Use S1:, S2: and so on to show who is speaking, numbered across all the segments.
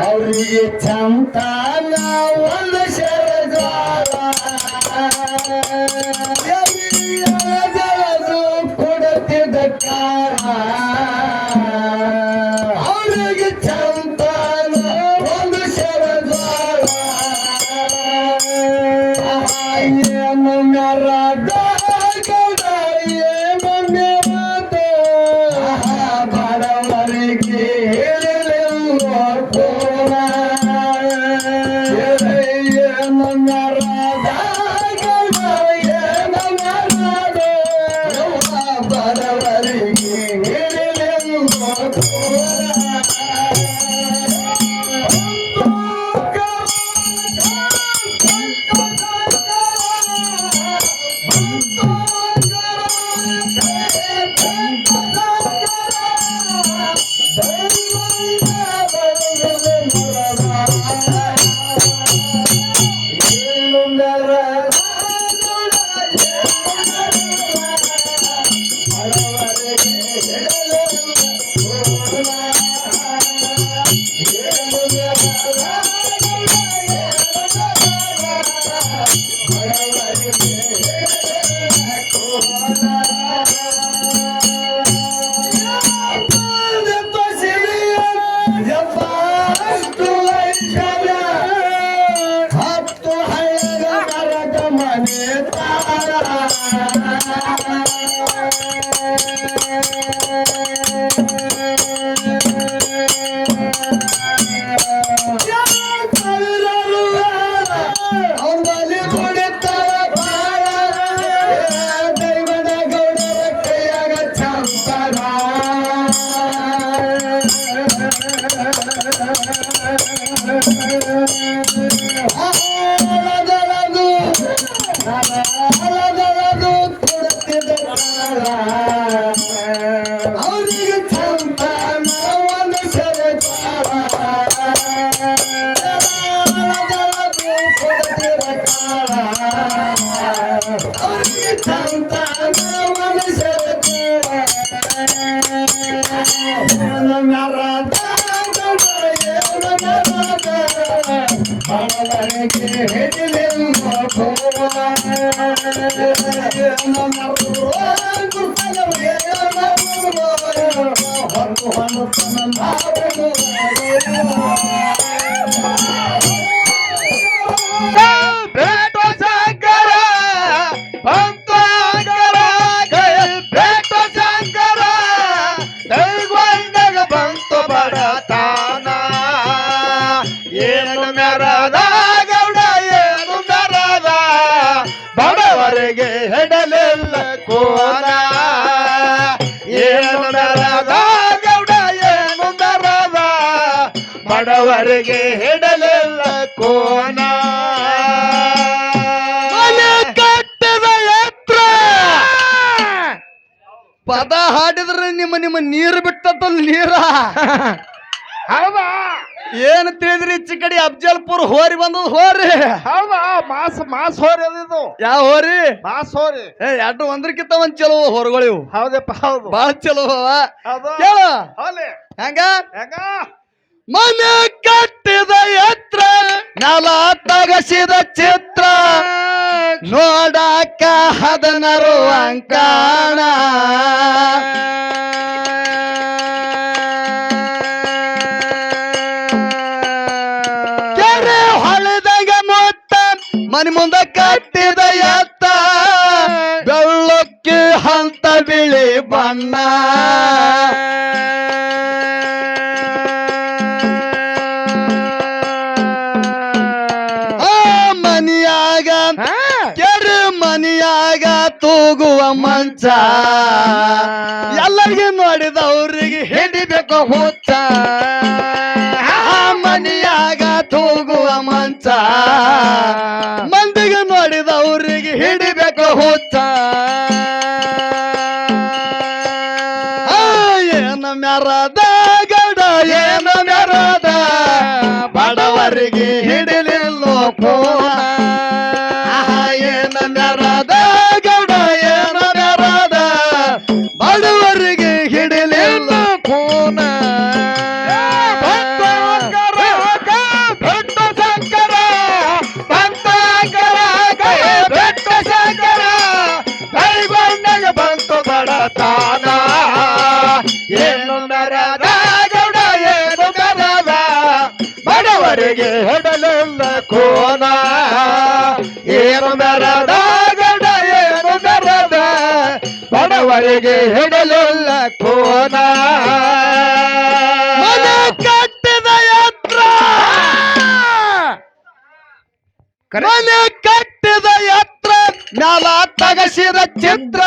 S1: ಅವ್ರಿಗೆ ಚಂತಾನ ಒಂದು ಶರದಾರ ಕೊಡುತ್ತಿದ್ದ ಕಾರ ಅವ್ರಿಗೆ ಚಂತಾನ ಒಂದು ಶರದಾರ ಏನು ಮೆರದ ಹತ್ತು ಹಳೆಯ ಮರದ ಮನೆ ತಾರ ಅವನಲ್ಲಿ ಕುಡಿತಾರ ಬಾಳ ದೈವದ ಗೌಡರ ಕೈಯಾಗ ಚಂಪರ ಅಲದಲದು ಅಲದಲದು ಕೊಡುತ್ತಿದ್ದ ಕಾಲ ಅವರಿಗೆ ಚಂಪನ ಒಂದು ಸೆರೆ ಅಲದಲದು ಕೊಡುತ್ತಿದ್ದ ಕಾಲ ಅವರಿಗೆ ಚಂಪನ ಒಂದು ಸೆರೆ
S2: ಬೇಟೋ ಶಂಕರ ಬಂತಾಂಕರ ಗಯಲ್ ಬೇಟೋ ಶಂಕರ ಕೈಗೊಂಡಾಗ ಬಂತು ಬಡತಾನ ಏನು ಮೆರದ ಗೌಡ ಏನು ಮೆರದ ಬಡವರಿಗೆ ಹೆಡಲಿಲ್ಲ ಕೋನ ಏನು ಮೆರದ ಗೌಡ ಏನು ಮೆರದ ಬಡವರಿಗೆ ಹೆಡಲಿಲ್ಲ ಕೋನ ಕಟ್ಟದ ಎತ್ರ
S1: ಪದ ಹಾಡಿದ್ರೆ ನಿಮ್ಮ ನೀರು ಬಿಟ್ಟದ ನೀರ
S2: ಹೌದಾ
S1: ಏನ್ ತಿಳಿದ್ರಿ ಈಚೆ ಕಡೆ ಅಫ್ಜಲ್ಪುರ್ ಹೋರಿ ಬಂದದ ಹೋರಿ
S2: ಹೌದಾ ಮಾಸ್ ಹೋರಿ ಅದಿದು
S1: ಯಾವ ಹೋರಿ
S2: ಮಾಸ್ ಹೋರಿ
S1: ಎರಡು ಒಂದ್ರಕ್ಕಿಂತ ಒಂದ್ ಚಲೋ ಹೊರಗಳಿವು
S2: ಹೌದಪ್ಪ ಹೌದು
S1: ಬಾಳ ಚಲೋ
S2: ಹೌದು
S1: ಕೇಳ
S2: ಹೋಲಿ
S1: ಹೆಂಗ
S2: ಹೆಂಗ
S1: ಮನೆ ಕಟ್ಟಿದ ಎತ್ರ ನೆಲ ತಗಸಿದ ಚಿತ್ರ ನೋಡಾಕ ಹದನರು ಅಂಕಾಣ ಕೆರೆ ಹೊಳೆದಾಗ ಮೊತ್ತ ಮನೆ ಮುಂದ ಕಟ್ಟಿದ ಎತ್ತ ಬೆಳ್ಳಕ್ಕೆ ಹಂತ ಬಿಳಿ ಬಣ್ಣ ಮನಿಯಾಗ ಕೆರೆ ಮನಿಯಾಗ ತೂಗುವ ಮಂಚ ಎಲ್ಲರಿಗೆ ನೋಡಿದವ್ರಿಗೆ ಹಿಡಿಬೇಕು ಹುಚ್ಚ ಮನಿಯಾಗ ತೂಗುವ ಮಂಚ ಮಂದಿಗೆ ನೋಡಿದವ್ರಿಗೆ ಹಿಡಿಬೇಕು ಹುಚ್ಚ ಏನ ಮೆರದ ಗಡ ಏನ ಮೆರದ ಬಡವರಿಗೆ ಹಿಡಿಲಿಲ್ಲ ಕೋನ ಏನ ಮೆರದ ಗಡ ಏನ ಮೆರದ ಬಡವರಿಗೆ ಹಿಡಿಲಿಲ್ಲ ಕೋನ
S2: ಬಂತು ಬಡತಾನ ಏನು ಮೆರದ ಗೌಡ ಏನು ಮೆರದ ಬಡವರಿಗೆ ಹೆಡಲಿಲ್ಲ ಕೋನ ಏನು ಮೆರದ ಗೌಡ ಏನು ಮೆರದ ಬಡವರಿಗೆ ಹೆಡಲಿಲ್ಲ ಕೋನ
S1: ಮನೆ ಕಟ್ಟಿದ ಎತ್ರ ಮನೆ ಕಟ್ಟಿದ ಎತ್ರ ನೆಲ ತಗಸಿದ ಚಿತ್ರ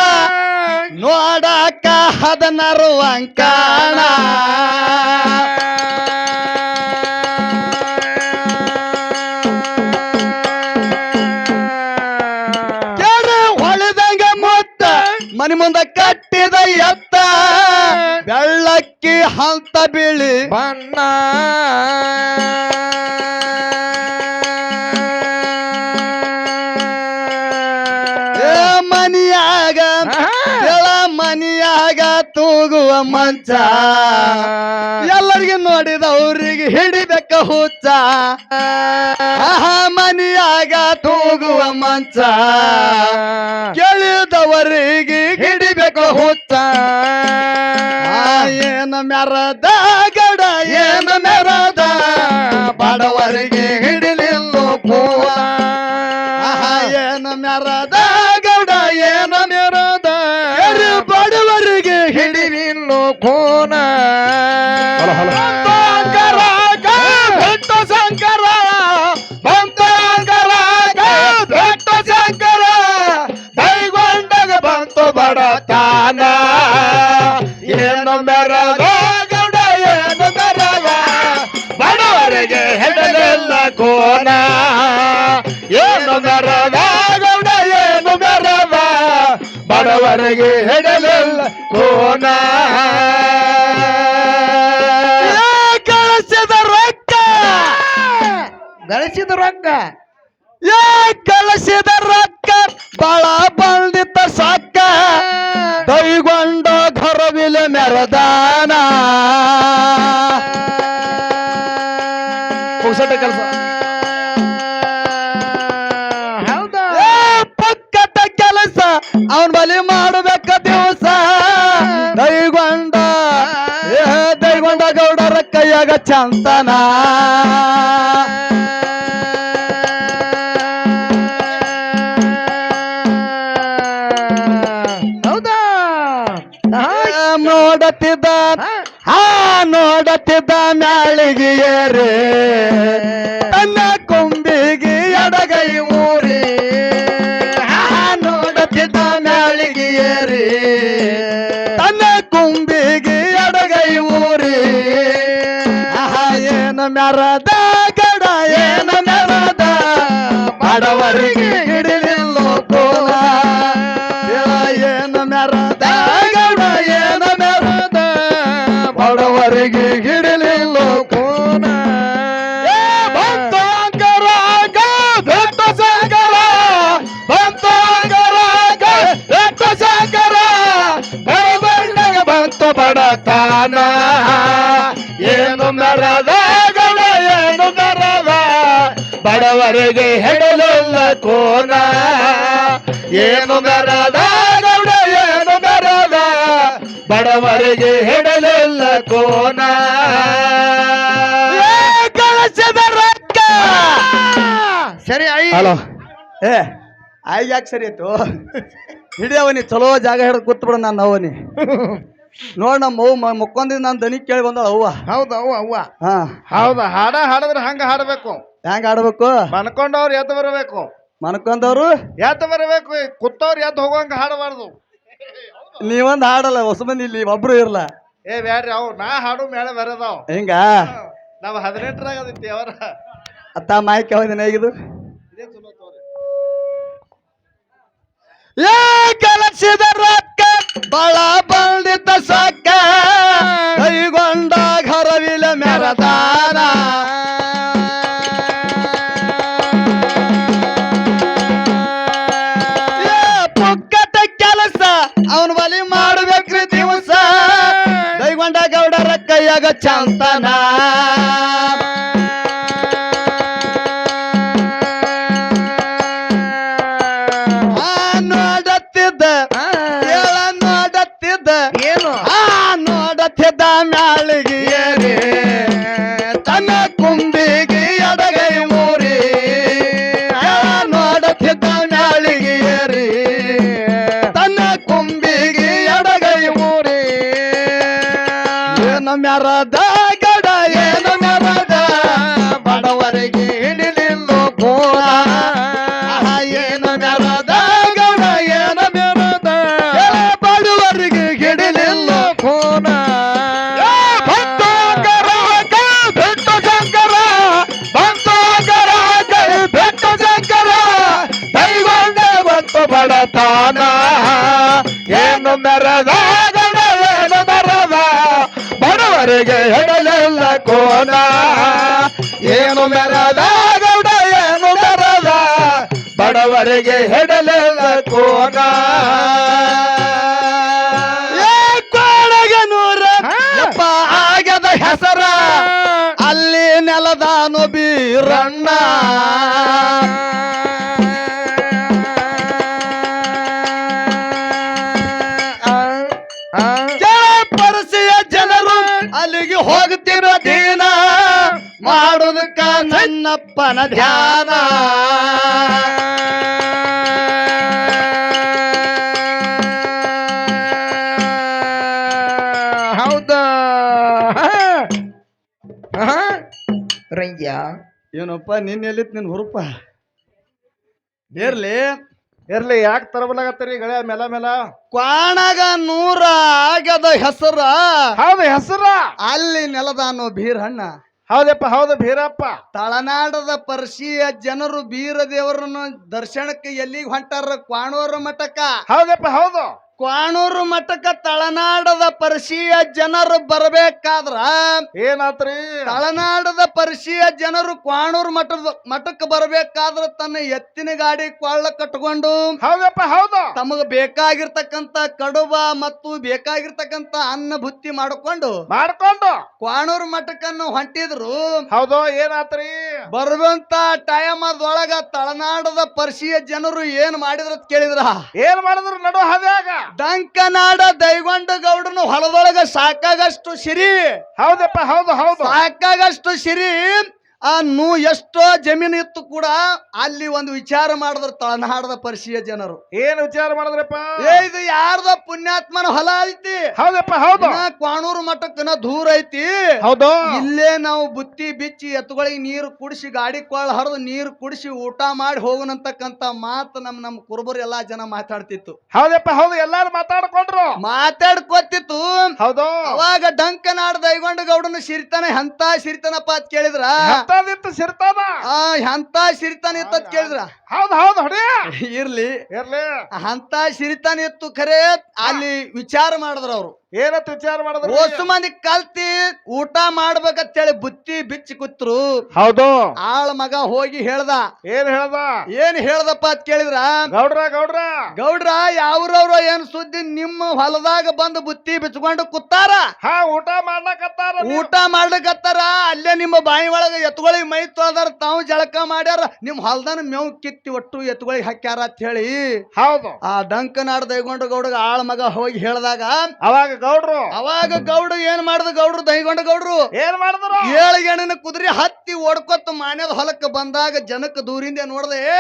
S1: ನೋಡಾಕ ಹದನರು ಅಂಕಾಣ ಕೆರೆ ಹೊಳೆದಂಗ ಮೊತ್ತ ಮನೆ ಮುಂದ ಕಟ್ಟಿದ ಎತ್ತ ಬೆಳ್ಳಕ್ಕಿ ಹಂತ ಬಿಳಿ
S2: ಬಣ್ಣ
S1: ಮನಿಯಾಗ ಕೆಳ ಮನಿಯಾಗ ತೂಗುವ ಮಂಚ ಎಲ್ಲರಿಗೆ ನೋಡಿದವ್ರಿಗೆ ಹಿಡಿಬೇಕ ಹುಚ್ಚ ಮನಿಯಾಗ ತೂಗುವ ಮಂಚ ಕೇಳಿದವರಿಗೆ ಹಿಡಿಬೇಕು ಹುಚ್ಚ ಏನ ಮೆರದ ಗಡ ಏನ ಮೆರದ ಬಡವರಿಗೆ ಹಿಡಿಲಿಲ್ಲ ಕೋನ ಏನ ಮೆರದ ಗೌಡ ಏನ
S2: ಬಡವರಿಗೆ ಹಿಡಲಿಲ್ಲ ಕೋನ
S1: ಕಳಿಸಿದ ರೊಕ್ಕ
S2: ಗಳಿಸಿದ ರೊಕ್ಕ
S1: ಕಳಿಸಿದ ರೊಕ್ಕ ಬಾಳ ಬಂದಿತ್ತ ಸಾಕ ಕೈಗೊಂಡ ಘರವಿಲ ಮೆರದಾನ ಪುಕ್ಸಟ ಕೆಲಸ
S2: ಹೌದಾ
S1: ಪಕ್ಕಟ ಕೆಲಸ ಅವನ್ ಬಲಿ ಮಾಡಬೇಕ ದಿವಸ ದೈಗೊಂಡ ದೈಗೊಂಡ ಗೌಡರ ಕೈಯಾಗ ಚಂತನ
S2: ಹೌದಾ
S1: ನೋಡತಿದ್ದ ನೋಡತಿದ್ದ ಮ್ಯಾಳಿಗೆ ಏರಿ ತನ್ನ ಕೊಂಬಿಗೆ ಎಡಗೈ ಊರಿ ನೋಡತಿದ್ದ ಮ್ಯಾಳಿಗೆ ಏರಿ ತನ್ನ ಕೊಂಬಿಗೆ ಎಡಗೈ ಊರಿ ಏನು ಮೆರದ ಗಡ ಏನು ಮೆರದ ಬಡವರಿಗೆ ಹಿಡಿಲಿಲ್ಲೋ ಕೋಲ ಏನು ಮೆರದ ಗಡ ಏನು ಮೆರದ ಬಡವರಿಗೆ ಹಿಡಿಲಿಲ್ಲೋ ಕೋನ ಬಂತಂಗರ ಬೆಟ್ಟ ಸಂಗರ ಬಂತಂಗರ ಬೆಟ್ಟ ಸಂಗರ ಬಡವಣ್ಣಗ ಬಂತು ಬಡತಾನ ಏನು ಮೆರದ ಗಡ ಏನು ಮೆರದ ಬಡವರಿಗೆ ಹೆಡಲಿಲ್ಲ ಕೋನ ಏನು ಮೆರದ ಗೌಡ ಏನು ಮೆರದ ಬಡವರಿಗೆ ಹೆಡಲಿಲ್ಲ ಕೋನ ಕಳಿಸಿದ ರೊಕ್ಕ
S2: ಸರಿ ಐ
S1: ಹಲೋ ಏ ಆಯ್ಗ ಯಾಕೆ ಸರಿ ಆಯ್ತು ಹಿಡಿಯವನಿ ಚಲೋ ಜಾಗ ಹಿಡಿದು ಕೂತ್ಬಿಡ ನಾನು ಅವನಿ ನೋಡ್ ನಮ್ಮ ಅವ್ವ ಮುಕ್ಕೊಂದಿದ್ ನಾನು ದನಿ ಕೇಳಿ ಬಂದಳ ಅವ್ವ
S2: ಹೌದಾ ಅವ್ವ ಅವ್ವ
S1: ಹಾ
S2: ಹೌದಾ ಹಾಡ ಹಾಡಿದ್ರೆ ಹಂಗ ಹಾಡಬೇಕು
S1: ಹೆಂಗ ಆಡ್ಬೇಕು
S2: ಮನ್ಕೊಂಡವ್ರು ಎದ್ದು ಬರಬೇಕು
S1: ಮನ್ಕೊಂಡವ್ರು
S2: ಎದ್ದು ಬರಬೇಕು ಕುತ್ತವ್ರು ಎದ್ದು ಹೋಗೋಂಗ ಹಾಡಬಾರ್ದು
S1: ನೀವೊಂದ್ ಹಾಡಲ್ಲ ಹೊಸ ಮಂದಿ ಇಲ್ಲಿ ಒಬ್ರು ಇರ್ಲ
S2: ಏ ಬ್ಯಾಡ್ರಿ ಅವ್ ನಾ ಹಾಡು ಮೇಳ ಬರದಾವ್
S1: ಹಿಂಗ
S2: ನಾವ್ 18ರಾಗ ಅದೈತಿ ಅವರ
S1: ಅತ್ತ ಮಾಯ್ಕ್ ಯಾವ್ದಿನ ಹೇಗಿದು
S2: ಇದೇ ಚಲೋ ತೋರಿ
S1: ಕಳಿಸಿದ ರೊಕ್ಕ ಬಳ ಬಂದಿದ್ದ ಸಾಕ ಕೈಗೊಂಡ ಘರವಿಲ ಮೆರದಾನ ಪುಕ್ಕಟ ಕೆಲಸ ಅವನ್ ಬಲಿ ಮಾಡ್ಬೇಕ್ರಿ ದಿವಸ ಕೈಗೊಂಡ ಗೌಡರ ಕೈಯಾಗ ಚಂತನ ನೋಡತ್ತಿದ್ದ ನೋಡತ್ತಿದ್ದ
S2: ಏನು
S1: ನೋಡತ್ತಿದ್ದ ಮ್ಯಾಳಿಗೆ ಏರಿ ತನ್ನ ಕುಂಬಿಗೆ ಎಡಗೈ ಮೂರಿ ನೋಡತ್ತಿದ್ದ ಮ್ಯಾಳಿಗೆ ಏರಿ ತನ್ನ ಕುಂಬಿಗೆ ಎಡಗೈ ಮೂರಿ ಏನು ಮೆರದ ಗಡ ಏನು ಮೆರದ ಬಡವರಿಗೆ ಹಿಡಿಲಿಲ್ಲೋ ಕೋಲ ಏನು ಮೆರದ ಗಡ ಏನು ಮೆರದ ಬಡವರಿಗೆ ಹಿಡಿಲಿಲ್ಲ ಕೋನ ಬೆಟ್ಟ ಶಂಕರ ಬಂತೋಗರ ಬೆಟ್ಟ ಶಂಕರ ಕೈಗೊಂಡ ಬಂತು ಬಡತಾನ ಏನು ಮೆರದ ಗಡ ಏನು ಮೆರದ ಬಡವರಿಗೆ ಹಿಡಲಿಲ್ಲ ಕೋನ ಏನು ಮೆರದ ಗೌಡ ಏನು ಮೆರದ ಬಡವರಿಗೆ ಹಿಡಲಿಲ್ಲ ಕೋನ ಕೋಳಗನೂರ ಯಪ್ಪ ಆಗದ ಹೆಸರ ಅಲ್ಲಿ ನೆಲದಾನು ಬೀರಣ್ಣ ಪರಸೆಯ ಜನರು ಅಲ್ಲಿಗೆ ಹೋಗ್ತಿರೋ ದೀನ ಮಾಡುದಕ್ಕ ನನ್ನಪ್ಪನ ಧ್ಯಾನ
S2: ಹೌದಾ ರಂಗ್ಯ
S1: ಏನಪ್ಪ ನಿನ್ನ ಎಲ್ಲಿತ್ ನಿನ್ ಹುರುಪ ಇರ್ಲಿ
S2: ಇರ್ಲಿ ಯಾಕೆ ತರಬಲಾಗತ್ತರಿ ಗಳ ಮೆಲ ಮೆಲ
S1: ಕ್ವಾಣಗ ನೂರ ಆಗದ ಹೆಸರ
S2: ಹೌದು ಹೆಸರ
S1: ಅಲ್ಲಿ ನೆಲದಾನು ಬೀರಣ್ಣ
S2: ಹೌದಪ್ಪ ಹೌದು ಭೀರಪ್ಪ
S1: ತಳನಾಡದ ಪರ್ಷಿಯ ಜನರು ಬೀರ ದೇವರನ್ನು ದರ್ಶನಕ್ಕೆ ಎಲ್ಲಿಗೆ ಹೊಂಟಾರ ಕ್ವಾಣೋರ ಮಠಕ್ಕ
S2: ಹೌದಪ್ಪ ಹೌದು
S1: ಕ್ವಾಣೂರು ಮಠಕ್ಕ ತಳನಾಡದ ಪರ್ಷಿಯ ಜನರು ಬರಬೇಕಾದ್ರ
S2: ಏನಾತ್ರಿ
S1: ತಳನಾಡದ ಪರ್ಷಿಯ ಜನರು ಕ್ವಾಣೂರು ಮಠಕ್ಕೆ ಬರಬೇಕಾದ್ರ ತನ್ನ ಎತ್ತಿನ ಗಾಡಿ ಕೊಳ್ಳ ಕಟ್ಕೊಂಡು
S2: ಹೌದಪ್ಪ ಹೌದು
S1: ತಮಗ ಬೇಕಾಗಿರ್ತಕ್ಕಂತ ಕಡುಬ ಮತ್ತು ಬೇಕಾಗಿರ್ತಕ್ಕಂತ ಅನ್ನ ಬುತ್ತಿ ಮಾಡ್ಕೊಂಡು ಕ್ವಾಣೂರು ಮಠಕ್ಕನ್ನು ಹೊಂಟಿದ್ರು.
S2: ಹೌದು ಏನಾತ್ರಿ
S1: ಬರುವಂತ ಟೈಮ್ ಅದೊಳಗ ತಳನಾಡದ ಪರ್ಷಿಯ ಜನರು ಏನ್ ಮಾಡಿದ್ರ ಕೇಳಿದ್ರ
S2: ಏನ್ ಮಾಡಿದ್ರು ನಡು ಹವ್ಯಾಗ
S1: ಡಂಕನಾಡ ದೈಗೊಂಡ ಗೌಡನು ಹೊಲದೊಳಗ ಸಾಕಾಗಷ್ಟು ಸಿರಿ.
S2: ಹೌದಪ್ಪ ಹೌದು ಹೌದು
S1: ಸಾಕಾಗಷ್ಟು ಸಿರಿ ಎಷ್ಟೋ ಜಮೀನು ಇತ್ತು ಕೂಡ ಅಲ್ಲಿ ಒಂದು ವಿಚಾರ ಮಾಡಿದ್ರು ತಳನಾಡದ ಪರ್ಷಿಯ ಜನರು.
S2: ಏನ್ ವಿಚಾರ ಮಾಡಿದ್ರಪ್ಪ?
S1: ಇದು ಯಾರ್ದ ಪುಣ್ಯಾತ್ಮನ ಹೊಲ ಐತಿ.
S2: ಹೌದಪ್ಪ ಹೌದು
S1: ಕ್ವಾಣೂರು ಮಠಕ್ಕನ ದೂರ ಐತಿ.
S2: ಹೌದು
S1: ಇಲ್ಲೇ ನಾವು ಬುತ್ತಿ ಬಿಚ್ಚಿ ಎತ್ತುಗಳಿಗೆ ನೀರು ಕುಡಿಸಿ ಗಾಡಿ ಕೊಳ್ಳ ಹರಿದು ನೀರು ಕುಡಿಸಿ ಊಟ ಮಾಡಿ ಹೋಗನಂತಕ್ಕಂತ ಮಾತು ನಮ್ ಕುರುಬರು ಎಲ್ಲಾ ಜನ ಮಾತಾಡ್ತಿತ್ತು.
S2: ಹೌದಪ್ಪ ಹೌದು ಎಲ್ಲಾರು
S1: ಮಾತಾಡ್ಕೊತಿತ್ತು.
S2: ಹೌದು
S1: ಅವಾಗ ಡಂಕನಾಡ ದೈಗೊಂಡ ಗೌಡನ ಸಿರಿತಾನೆ ಎಂತ ಸಿರಿತಾನಪ್ಪ ಅಂತ ಕೇಳಿದ್ರ
S2: ಸಿರ್ತಾನ
S1: ಎಂತ ಸಿರಿತಾನ ಇತ್ತ ಕೇಳಿದ್ರ
S2: ಹೌದು ಹೌದು ಹೊಡಿ
S1: ಇರ್ಲಿ ಅಂತ ಸಿರಿತಾನ ಇತ್ತು ಖರೆ ಅಲ್ಲಿ ವಿಚಾರ ಮಾಡಿದ್ರ ಅವ್ರು.
S2: ಏನಂತ ವಿಚಾರ ಮಾಡಿದ್ರು?
S1: ಓಸು ಮಂದಿ ಕಲ್ತಿ ಊಟ ಮಾಡ್ಬೇಕಂತೇಳಿ ಬುತ್ತಿ ಬಿಚ್ಚಿ ಕೂತ್ರು.
S2: ಹೌದು
S1: ಆಳ ಮಗ ಹೋಗಿ ಹೇಳ್ದ. ಏನ್ ಹೇಳ್ದಪ್ಪ ಅಂತ ಕೇಳಿದ್ರ ಗೌಡ್ರ ಯಾವ್ರವ್ರ ಏನ್ ಸುದ್ದಿ ನಿಮ್ಮ ಹೊಲದಾಗ ಬಂದು ಬುತ್ತಿ ಬಿಚ್ಕೊಂಡು ಕೂತಾರ, ಊಟ ಮಾಡ್ಲಕತ್ತಾರ, ಅಲ್ಲೇ ನಿಮ್ಮ ಬಾಯಿ ಒಳಗ ಎತ್ತುಗಳಿಗೆ ಮೈ ತೊಳ್ದಾರ, ತಾವು ಜಳಕ ಮಾಡ್ಯಾರ, ನಿಮ್ ಹೊಲದಾನ ಮೇವ್ ಕಿತ್ತಿ ಒಟ್ಟು ಎತ್ತುಗಳಿಗೆ ಹಾಕ್ಯಾರ ಅಂತ ಹೇಳಿ
S2: ಹೌದು
S1: ಆ ಡಂಕನಾಡ ದೈಗೊಂಡ ಗೌಡಗ ಆಳ ಮಗ ಹೋಗಿ ಹೇಳ್ದಾಗ
S2: ಅವಾಗ
S1: ಗೌಡ್ರು ಏನ್ ಮಾಡಿದ ಗೌಡ್ರು ದೈಗೊಂಡ ಗೌಡ್ರು
S2: ಏನ್ ಮಾಡಿದ್ರು?
S1: ಏಳಿಗೆಣ್ಣಿನ ಕುದುರೆ ಹತ್ತಿ ಓಡ್ಕೊತ ಮಾನ್ಯದ ಹೊಲಕ್ಕ ಬಂದಾಗ ಜನಕ್ಕೆ ದೂರಿಂದ ನೋಡ್ದೆ, ಏ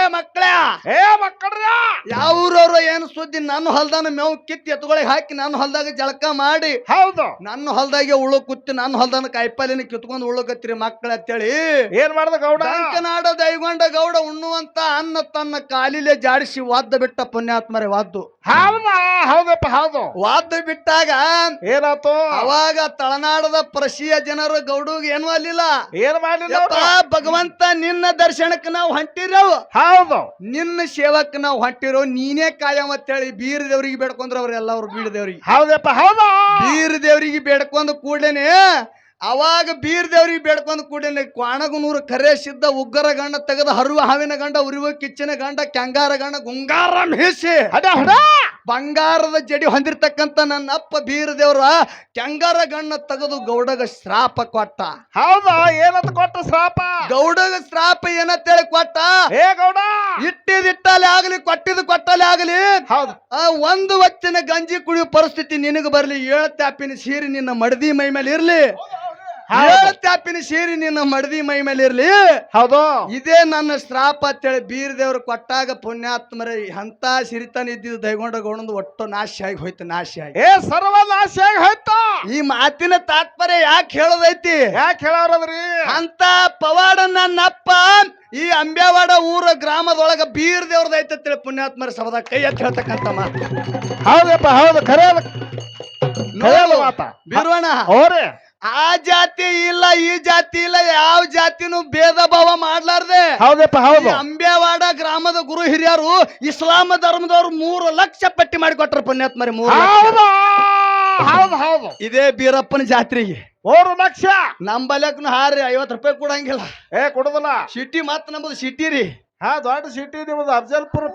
S1: ಮಕ್ಕಳ್ರ ಯಾವ್ರವ್ರ ಏನ್ ಸುದ್ದಿ ನನ್ನ ಹೊಲದಾನ ಮೇವ್ ಕಿತ್ತಿ ಎತ್ತುಗಳಿಗೆ ಹಾಕಿ ನನ್ನ ಹೊಲದಾಗ ಜಳಕ ಮಾಡಿ
S2: ಹೌದು
S1: ನನ್ನ ಹೊಲದಾಗೆ ಉಳ್ಳು ಕುತ್ತಿ ನನ್ನ ಹೊಲದಾನ ಕಾಯಿಪಲ್ಯನ ಕಿತ್ಕೊಂಡು ಉಳ್ಳಕತ್ತೀರಿ ಮಕ್ಕಳ ಅಂತೇಳಿ
S2: ಏನ್ ಮಾಡ್ದ ಗೌಡ?
S1: ಡಂಕನಾಡ ದೈಗೊಂಡ ಗೌಡ ಉಣ್ಣುವಂತ ಅನ್ನ ತನ್ನ ಕಾಲಿಲೆ ಜಾಡಿಸಿ ವಾದ್ದ ಬಿಟ್ಟ ಪುಣ್ಯಾತ್ಮರೇ ವಾದ್ದು.
S2: ಹೌದಪ್ಪ ಹೌದು
S1: ವಾದ್ದು ಬಿಟ್ಟಾಗ
S2: ಏನಾಯ್ತು?
S1: ಅವಾಗ ತಳನಾಡದ ಪರ್ಷಿಯ ಜನರು ಗೌಡುಗೆ ಏನು ಅಲ್ಲಿಲ್ಲ,
S2: ಏನ್ ಮಾಡ್ಲಿಲ್ಲ?
S1: ಭಗವಂತ ನಿನ್ನ ದರ್ಶನಕ್ಕೆ ನಾವು ಹೊಂಟಿರವು,
S2: ಹೌದು
S1: ನಿನ್ನ ಸೇವಕ್ಕೆ ನಾವು ಹೊಂಟಿರೋ, ನೀನೇ ಕಾಯಂ ಅಂತೇಳಿ ಬೀರ್ ದೇವ್ರಿಗೆ ಬೇಡ್ಕೊಂಡ್ರ ಅವ್ರೆಲ್ಲವ್ರು ಬೀರ್ ದೇವ್ರಿಗೆ.
S2: ಹೌದಪ್ಪ ಹೌದು
S1: ಬೀರ್ ದೇವ್ರಿಗೆ ಬೇಡ್ಕೊಂಡ್ ಕೂಡಲೇನೆ ಅವಾಗ ಬೀರ್ ದೇವ್ರಿಗೆ ಬೇಡ್ಕೊಂಡ್ ಕೂಡಲೇ ಕ್ವಾಣಗುನೂರು ಕರೆ ಸಿದ್ಧ ಉಗ್ಗರ ಗಂಡ ತೆಗೆದ ಹರುವ ಹಾವಿನ ಗಂಡ ಉರಿವ ಕಿಚ್ಚಿನ ಗಂಡ ಕೆಂಗಾರ ಗಂಡ ಗುಂಗಾರ ಮೇಸಿ ಬಂಗಾರದ ಜಡಿ ಹೊಂದಿರ್ತಕ್ಕಂತ ನನ್ನ ಅಪ್ಪ ಬೀರ್ ದೇವ್ರ ಕೆಂಗಾರ ಗಣ್ಣ ತೆಗೆದು ಗೌಡಗ ಶ್ರಾಪ ಕೊಟ್ಟ.
S2: ಹೌದಾ? ಏನಂತ ಕೊಟ್ಟ ಶ್ರಾಪ?
S1: ಗೌಡಗ ಶ್ರಾಪ ಏನಂತೇಳಿ ಕೊಟ್ಟ,
S2: ಏ ಗೌಡ
S1: ಇಟ್ಟಿದಿಟ್ಟಲೆ ಆಗಲಿ ಕೊಟ್ಟಿದ್ದು ಕೊಟ್ಟಲೆ ಆಗಲಿ,
S2: ಹೌದು
S1: ಒಂದು ಹೊತ್ತಿನ ಗಂಜಿ ಕುಡಿಯುವ ಪರಿಸ್ಥಿತಿ ನಿನಗೆ ಬರ್ಲಿ, 7 ತ್ಯಾಪಿನ ಸೀರೆ ನಿನ್ನ ಮಡದಿ ಮೈ ಮೇಲೆ ಇರ್ಲಿ, 7 ತ್ಯಾಪಿನ ಸೀರೆ ನಿನ್ನ ಮಡದಿ ಮೈ ಮೇಲೆ ಇರ್ಲಿ,
S2: ಹೌದು
S1: ಇದೇ ನನ್ನ ಶ್ರಾಪ ಅಂತೇಳಿ ಬೀರ್ ದೇವ್ರು ಕೊಟ್ಟಾಗ ಪುಣ್ಯಾತ್ಮರೇ ಅಂತ ಸಿರಿತಾನ ಇದ್ದಿದ್ದು ದೈಗೊಂಡ ಗೌಡಂದು ಒಟ್ಟು ನಾಶ ಆಗಿ ಹೋಯ್ತು.
S2: ಸರ್ವ ನಾಶ ಆಗಿ ಹೋಯ್ತು.
S1: ಈ ಮಾತಿನ ತಾತ್ಪರ್ಯ ಯಾಕೆ ಹೇಳೋದೈತಿ?
S2: ಯಾಕೆ ಹೇಳೋರದ್ರಿ?
S1: ಅಂತ ಪವಾಡ ನನ್ನಪ್ಪ ಈ ಅಂಬ್ಯಾವಾಡ ಊರ ಗ್ರಾಮದೊಳಗ ಬೀರ್ ದೇವ್ರದೈತಿ ಅಂತೇಳಿ ಪುಣ್ಯಾತ್ಮರ ಸಭಾದಾಗ ಕೈ ಎತ್ತಿ ಹೇಳ್ತಕ್ಕಂತ ಮಾತು.
S2: ಹೌದಪ್ಪ ಹೌದು ಖರೆ
S1: ಬೀರವಣ್ಣ,
S2: ಅವ್ರೆ
S1: ಆ ಜಾತಿ ಇಲ್ಲ ಈ ಜಾತಿ ಇಲ್ಲ, ಯಾವ ಜಾತಿನೂ ಭೇದ ಭಾವ ಮಾಡ್ಲಾರ್ದೆ
S2: ಹೌದಪ್ಪ ಹೌದು
S1: ಅಂಬ್ಯಾವಾಡ ಗ್ರಾಮದ ಗುರು ಹಿರಿಯರು ಇಸ್ಲಾಂ ಧರ್ಮದವ್ರು 3 ಲಕ್ಷ ಪಟ್ಟಿ ಮಾಡಿ ಕೊಟ್ರ ಪುಣ್ಯಾತ್ಮರಿ. 3
S2: ಹೌದು ಹೌದು
S1: ಇದೇ ಬೀರಪ್ಪನ ಜಾತ್ರೆಗೆ
S2: 3 ಲಕ್ಷ.
S1: ನಂಬಲಕ್ನು ಹಾರಿ 50 ರೂಪಾಯಿ ಕೊಡಂಗಿಲ್ಲ.
S2: ಕೊಡುದಿಲ್ಲ.
S1: ಸಿಟಿ ಮತ್ ನಮ್ದು ಸಿಟಿ ರೀ,
S2: ದೊಡ್ಡ ಸಿಟಿ ನಿಮ್ದು ಅಫಜಲ್ಪುರ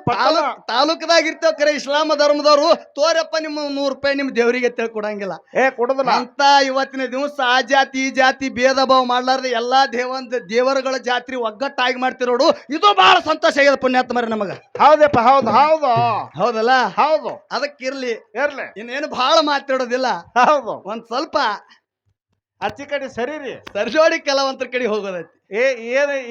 S1: ತಾಲೂಕದಾಗ ಇರ್ತೇವ ಖರೆ ಇಸ್ಲಾಂ ಧರ್ಮದವ್ರು ತೋರಪ್ಪ ನಿಮ್ಮ 100 ರೂಪಾಯಿ ನಿಮ್ ದೇವರಿಗೆ ತಿಳ್ ಕೊಡಂಗಿಲ್ಲ.
S2: ಕೊಡುದಿಲ್ಲ
S1: ಅಂತ ಇವತ್ತಿನ ದಿವಸ ಆ ಜಾತಿ ಈ ಜಾತಿ ಭೇದ ಭಾವ ಮಾಡ್ಲಾರ್ದೆ ಎಲ್ಲಾ ದೇವರುಗಳ ಜಾತ್ರೆ ಒಗ್ಗಟ್ಟಾಗಿ ಮಾಡ್ತಿರೋಡು, ಇದು ಬಹಳ ಸಂತೋಷ ಆಗ್ಯದ ಪುಣ್ಯಾತ್ಮರಿ ನಮಗ.
S2: ಹೌದಪ್ಪ ಹೌದು ಹೌದು
S1: ಹೌದಲ್ಲ?
S2: ಹೌದು
S1: ಅದಕ್ಕಿರ್ಲಿ
S2: ಇರ್ಲಿ,
S1: ಇನ್ನೇನು ಬಹಳ ಮಾತಾಡೋದಿಲ್ಲ.
S2: ಹೌದು
S1: ಒಂದ್ ಸ್ವಲ್ಪ
S2: ಅಚ್ಚಿ ಕಡೆ ಸರಿ ರೀ,
S1: ಸರ್ಜೋಡಿ ಕಲಾವಂತರ ಕಡೆ ಹೋಗೋದೈತಿ.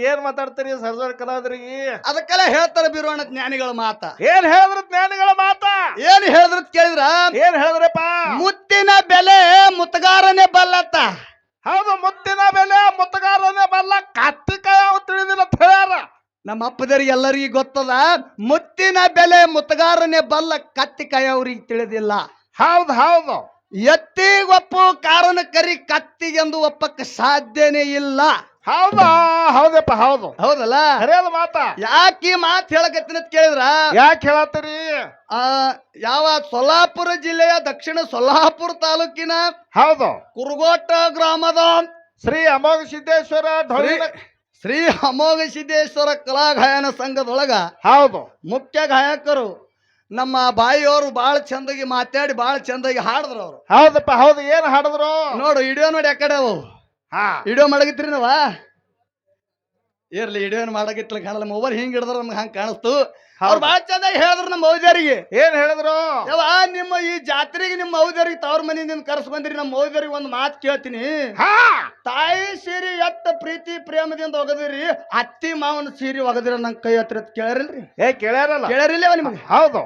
S2: ಏನ್ ಮಾತಾಡ್ತೀರಿ ಸರ್ಜೋಡಿ ಕಲಾವಿದರಿಗೆ?
S1: ಅದಕ್ಕೆಲ್ಲ ಹೇಳ್ತಾರ ಬೀರೋಣ ಜ್ಞಾನಿಗಳ ಮಾತ.
S2: ಏನ್ ಹೇಳಿದ್ರ ಜ್ಞಾನಿಗಳ ಮಾತ?
S1: ಏನ್ ಹೇಳಿದ್ರ ಕೇಳಿದ್ರ?
S2: ಏನ್ ಹೇಳಿದ್ರಪ್ಪ?
S1: ಮುತ್ತಿನ ಬೆಲೆ ಮುತ್ತಗಾರನೇ ಬಲ್ಲತ್ತ.
S2: ಹೌದು, ಮುತ್ತಿನ ಬೆಲೆ ಮುತ್ತಗಾರನೇ ಬಲ್ಲ, ಕತ್ತಿಕಾಯ ತಿಳಿದಿಲ್ಲ ಅಂತ ಹೇಳ್ಯಾರ.
S1: ನಮ್ಮ ಅಪ್ಪದರಿಗೆ ಎಲ್ಲರಿಗೂ ಗೊತ್ತದ, ಮುತ್ತಿನ ಬೆಲೆ ಮುತ್ತಗಾರನೇ ಬಲ್ಲ, ಕತ್ತಿಕಾಯ ಅವ್ರಿಗೆ ತಿಳಿದಿಲ್ಲ.
S2: ಹೌದು ಹೌದು
S1: ಎತ್ತಿಗೊಪ್ಪು ಕಾರಣ ಕರಿ ಕತ್ತಿಗೆಂದು ಒಪ್ಪಕ್ಕೆ ಸಾಧ್ಯನೇ ಇಲ್ಲ.
S2: ಹೌದಾ ಹೌದಪ್ಪ ಹೌದು
S1: ಹೌದಲ್ಲ
S2: ಕರೆಯದ ಮಾತ
S1: ಯಾಕೆ ಈ ಮಾತು ಹೇಳಕತ್ತೀನಿ ಅಂತ ಕೇಳಿದ್ರ
S2: ಯಾಕೆ ಹೇಳತ್ತೀರಿ
S1: ಆ ಯಾವ ಸೊಲ್ಲಾಪುರ ಜಿಲ್ಲೆಯ ದಕ್ಷಿಣ ಸೊಲ್ಲಾಪುರ ತಾಲೂಕಿನ
S2: ಹೌದು
S1: ಕುರುಗೋಟ ಗ್ರಾಮದ
S2: ಶ್ರೀ ಅಮೋಘ ಸಿದ್ದೇಶ್ವರ ಢೊಳ್ಳಿನ
S1: ಶ್ರೀ ಅಮೋಘ ಸಿದ್ದೇಶ್ವರ ಕಲಾ ಗಾಯನ ಸಂಘದೊಳಗ
S2: ಹೌದು
S1: ಮುಖ್ಯ ಗಾಯಕರು ನಮ್ಮ ಬಾಯಿಯವರು ಬಾಳ ಚಂದಾಗಿ ಮಾತಾಡಿ ಬಾಳ ಚಂದಾಗಿ ಹಾಡಿದ್ರು ಅವ್ರು
S2: ಹೌದಪ್ಪ ಹೌದು ಏನ್ ಹಾಡಿದ್ರು
S1: ನೋಡು ವಿಡಿಯೋ ನೋಡಿ ಯಾಕಡೆ ಅವು
S2: ಹಾ
S1: ವಿಡಿಯೋ ಮಾಡಗಿತ್ರಿ ನಾವ ಇರ್ಲಿ ವಿಡಿಯೋ ಮಾಡಗಿತ್ಲ ಕಾಣಲ್ಲ ಮೊಬೈಲ್ ಹಿಂಗ್ ಹಿಡಿದ್ರ ನಮ್ಗೆ ಹಂಗ ಕಾಣಿಸ್ತು ಅವ್ರು ಬಾಳ ಚಂದಾಗಿ ಹೇಳಿದ್ರು ನಮ್ಮ ಮೌಜರಿಗೆ
S2: ಏನ್ ಹೇಳಿದ್ರು
S1: ಯಾವ ನಿಮ್ಮ ಈ ಜಾತ್ರೆಗೆ ನಿಮ್ಮ ಮೌಜರಿಗೆ ತವ್ರ ಮನೆಯಿಂದ ಕರ್ಸ್ ಬಂದಿರಿ ನಮ್ಮ ಮೌಜರಿಗೆ ಒಂದು ಮಾತು ಕೇಳ್ತೀನಿ
S2: ಹಾ
S1: ತಾಯಿ ಸೀರೆ ಎತ್ತ ಪ್ರೀತಿ ಪ್ರೇಮದಿಂದ ಒಗದಿರಿ ಅತ್ತಿ ಮಾವನ ಸೀರೆ ಒಗದಿರ ನಂಗೆ ಕೈ ಹತ್ರ ಕೇಳರಿಲ್ರಿ
S2: ಕೇಳ್ಯಾರಲ್ಲ
S1: ಕೇಳರಿಲ್ಲ ನಿಮಗೆ
S2: ಹೌದು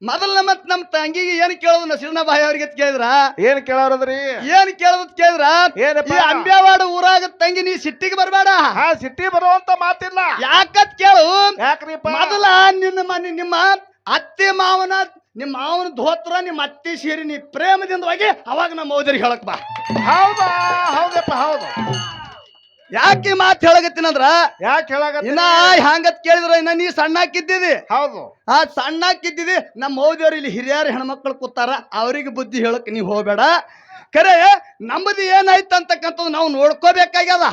S1: ಮೊದಲ ಮತ್ ನಮ್ಮ ತಂಗಿಗೆ ಏನ್ ಕೇಳೋದು ನಸೀರ್ನ ಬಾಯಿ ಅವ್ರಿಗೆ ಕೇಳಿದ್ರ
S2: ಏನ್ ಕೇಳೋರದ್ರಿ
S1: ಏನ್ ಕೇಳೋದ್ ಕೇಳಿದ್ರ
S2: ಏನಪ್ಪ
S1: ಈ ಅಂಬ್ಯಾವಾಡ ಊರಾಗ ತಂಗಿ ನೀ ಸಿಟ್ಟಿಗೆ ಬರ್ಬೇಡ
S2: ಹಾ ಸಿಟ್ಟಿ ಬರುವಂತ ಮಾತಿಲ್ಲ
S1: ಯಾಕತ್ ಕೇಳು
S2: ಯಾಕ್ರಿಪ್ಪ
S1: ಮೊದಲ ನಿಮ್ಮ ಅತ್ತಿ ಮಾವನ ನಿಮ್ಮ ಮಾವನ ಧೋತ್ರ ನಿಮ್ಮ ಅತ್ತಿ ಸೀರೆ ನೀ ಪ್ರೇಮದಿಂದ ಹೋಗಿ ಅವಾಗ ನಮ್ಮ ಮೌದರಿಗೆ ಹೇಳಕ್ ಬಾ
S2: ಹೌದಾ ಹೌದಪ್ಪ ಹೌದು
S1: ಯಾಕೆ ಮಾತು ಹೇಳಕತ್ತೀನಂದ್ರ
S2: ಯಾಕೆ ಹೇಳಾಗತ್ತೀರಿ?
S1: ಇನ್ನ ಹ್ಯಾಂಗತ್ ಕೇಳಿದ್ರ ಇನ್ನ ನೀ ಸಣ್ಣಕ್ಕಿದ್ದಿದಿ
S2: ಹೌದು
S1: ಆ ಸಣ್ಣಕ್ಕಿದ್ದಿದಿ ನಮ್ಮ ಮೌದಿಯವ್ರು ಇಲ್ಲಿ ಹಿರಿಯರ ಹೆಣ್ಮಕ್ಳು ಕೂತಾರ ಅವ್ರಿಗೆ ಬುದ್ಧಿ ಹೇಳಕ್ ನೀ ಹೋಗ್ಬೇಡ ಖರೆ ನಮ್ಮದು ಏನಾಯ್ತು ಅಂತಕ್ಕಂಥದ್ದು ನಾವು ನೋಡ್ಕೋಬೇಕಾಗ್ಯದ